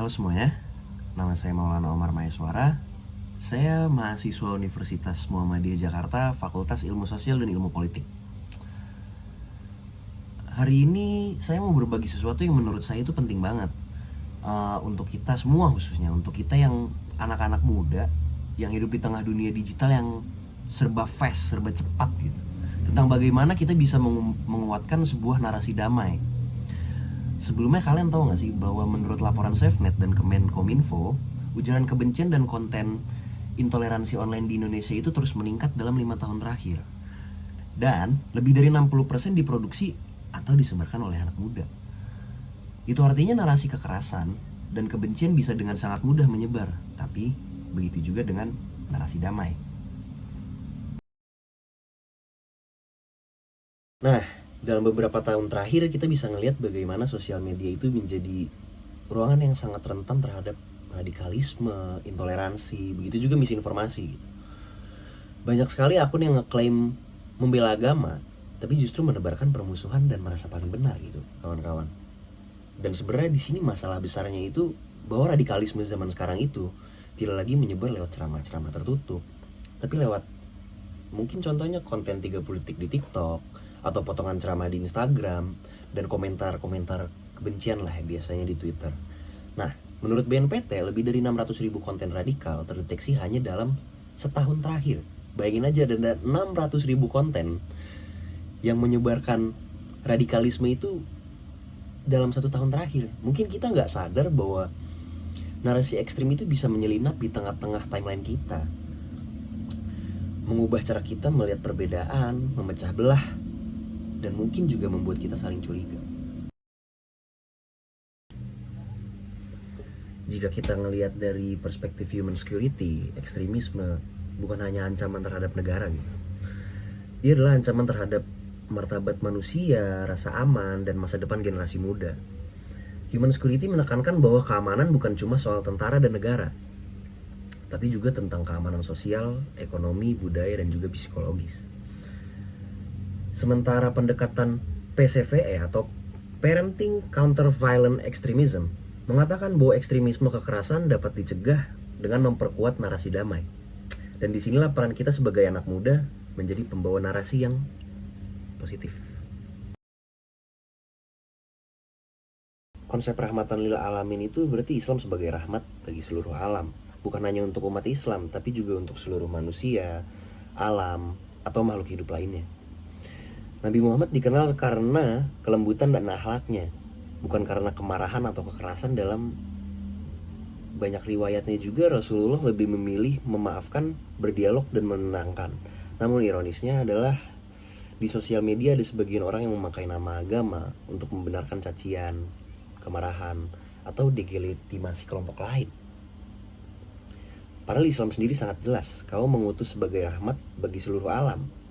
Halo semuanya, nama saya Maulana Omar Maheswara. Saya mahasiswa Universitas Muhammadiyah Jakarta, Fakultas Ilmu Sosial dan Ilmu Politik. Hari ini saya mau berbagi sesuatu yang menurut saya itu penting banget untuk kita semua, khususnya untuk kita yang anak-anak muda yang hidup di tengah dunia digital yang serba fast, serba cepat gitu. Tentang bagaimana kita bisa menguatkan sebuah narasi damai. Sebelumnya kalian tahu gak sih bahwa menurut laporan SafeNet dan Kemenkominfo, ujaran kebencian dan konten intoleransi online di Indonesia itu terus meningkat dalam 5 tahun terakhir. Dan lebih dari 60% diproduksi atau disebarkan oleh anak muda. Itu artinya narasi kekerasan dan kebencian bisa dengan sangat mudah menyebar. Tapi begitu juga dengan narasi damai. Nah, dalam beberapa tahun terakhir kita bisa ngelihat bagaimana sosial media itu menjadi ruangan yang sangat rentan terhadap radikalisme, intoleransi, begitu juga misinformasi gitu. Banyak sekali akun yang ngeklaim membela agama, tapi justru menebarkan permusuhan dan merasa paling benar gitu, kawan-kawan. Dan sebenarnya di sini masalah besarnya itu bahwa radikalisme zaman sekarang itu tidak lagi menyebar lewat ceramah-ceramah tertutup, tapi lewat mungkin contohnya konten 30 detik di TikTok atau potongan ceramah di Instagram dan komentar-komentar kebencian lah ya, biasanya di Twitter. Nah, menurut BNPT lebih dari 600.000 konten radikal terdeteksi hanya dalam setahun terakhir. Bayangin aja ada 600.000 konten yang menyebarkan radikalisme itu dalam 1 tahun terakhir. Mungkin kita nggak sadar bahwa narasi ekstrim itu bisa menyelinap di tengah-tengah timeline kita, mengubah cara kita melihat perbedaan, memecah belah, dan mungkin juga membuat kita saling curiga. Jika kita ngelihat dari perspektif human security, ekstremisme bukan hanya ancaman terhadap negara gitu. Dia adalah ancaman terhadap martabat manusia, rasa aman, dan masa depan generasi muda. Human security menekankan bahwa keamanan bukan cuma soal tentara dan negara, tapi juga tentang keamanan sosial, ekonomi, budaya, dan juga psikologis. Sementara pendekatan PCVE atau Parenting Counter Violent Extremism mengatakan bahwa ekstremisme kekerasan dapat dicegah dengan memperkuat narasi damai. Dan disinilah peran kita sebagai anak muda menjadi pembawa narasi yang positif. Konsep rahmatan lil alamin itu berarti Islam sebagai rahmat bagi seluruh alam. Bukan hanya untuk umat Islam, tapi juga untuk seluruh manusia, alam, atau makhluk hidup lainnya. Nabi Muhammad dikenal karena kelembutan dan akhlaknya, bukan karena kemarahan atau kekerasan. Dalam banyak riwayatnya juga Rasulullah lebih memilih memaafkan, berdialog, dan menenangkan. Namun ironisnya adalah di sosial media ada sebagian orang yang memakai nama agama untuk membenarkan cacian, kemarahan, atau delegitimasi kelompok lain. Padahal Islam sendiri sangat jelas, kau mengutus sebagai rahmat bagi seluruh alam.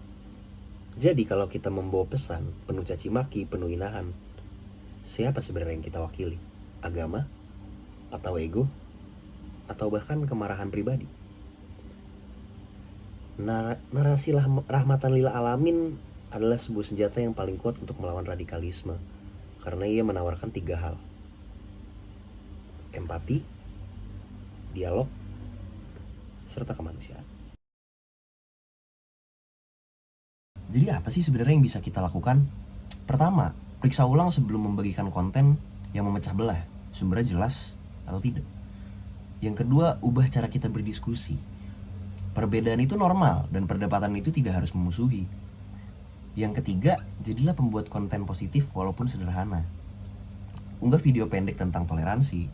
Jadi kalau kita membawa pesan penuh caci maki, penuh hinahan, siapa sebenarnya yang kita wakili? Agama? Atau ego? Atau bahkan kemarahan pribadi? Narasi rahmatan lil alamin adalah sebuah senjata yang paling kuat untuk melawan radikalisme, karena ia menawarkan 3 hal: empati, dialog, serta kemanusiaan. Jadi apa sih sebenarnya yang bisa kita lakukan? Pertama, periksa ulang sebelum membagikan konten yang memecah belah, sumbernya jelas atau tidak. Yang kedua, ubah cara kita berdiskusi. Perbedaan itu normal dan perdebatan itu tidak harus memusuhi. Yang ketiga, jadilah pembuat konten positif walaupun sederhana. Unggah video pendek tentang toleransi,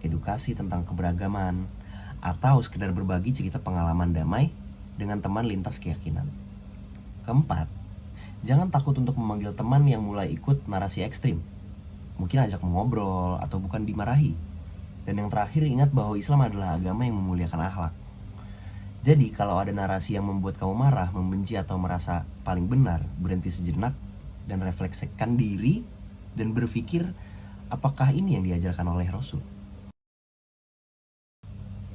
edukasi tentang keberagaman, atau sekedar berbagi cerita pengalaman damai dengan teman lintas keyakinan. Keempat, jangan takut untuk memanggil teman yang mulai ikut narasi ekstrim. Mungkin ajak mengobrol atau bukan dimarahi. Dan yang terakhir, ingat bahwa Islam adalah agama yang memuliakan akhlak. Jadi kalau ada narasi yang membuat kamu marah, membenci, atau merasa paling benar, berhenti sejenak dan refleksikan diri dan berpikir, apakah ini yang diajarkan oleh Rasul?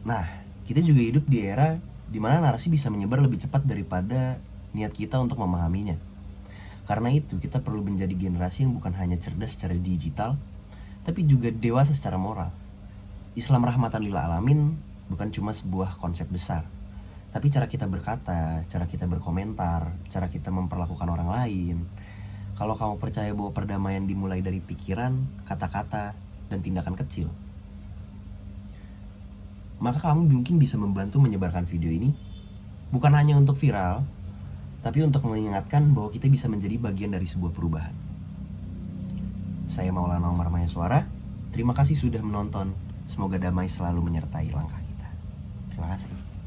Nah, kita juga hidup di era di mana narasi bisa menyebar lebih cepat daripada niat kita untuk memahaminya. Karena itu kita perlu menjadi generasi yang bukan hanya cerdas secara digital, tapi juga dewasa secara moral. Islam rahmatan lil alamin bukan cuma sebuah konsep besar, tapi cara kita berkata, cara kita berkomentar, cara kita memperlakukan orang lain. Kalau kamu percaya bahwa perdamaian dimulai dari pikiran, kata-kata, dan tindakan kecil, maka kamu mungkin bisa membantu menyebarkan video ini, bukan hanya untuk viral, tapi untuk mengingatkan bahwa kita bisa menjadi bagian dari sebuah perubahan. Saya Maulana Omar Mayaswara. Terima kasih sudah menonton. Semoga damai selalu menyertai langkah kita. Terima kasih.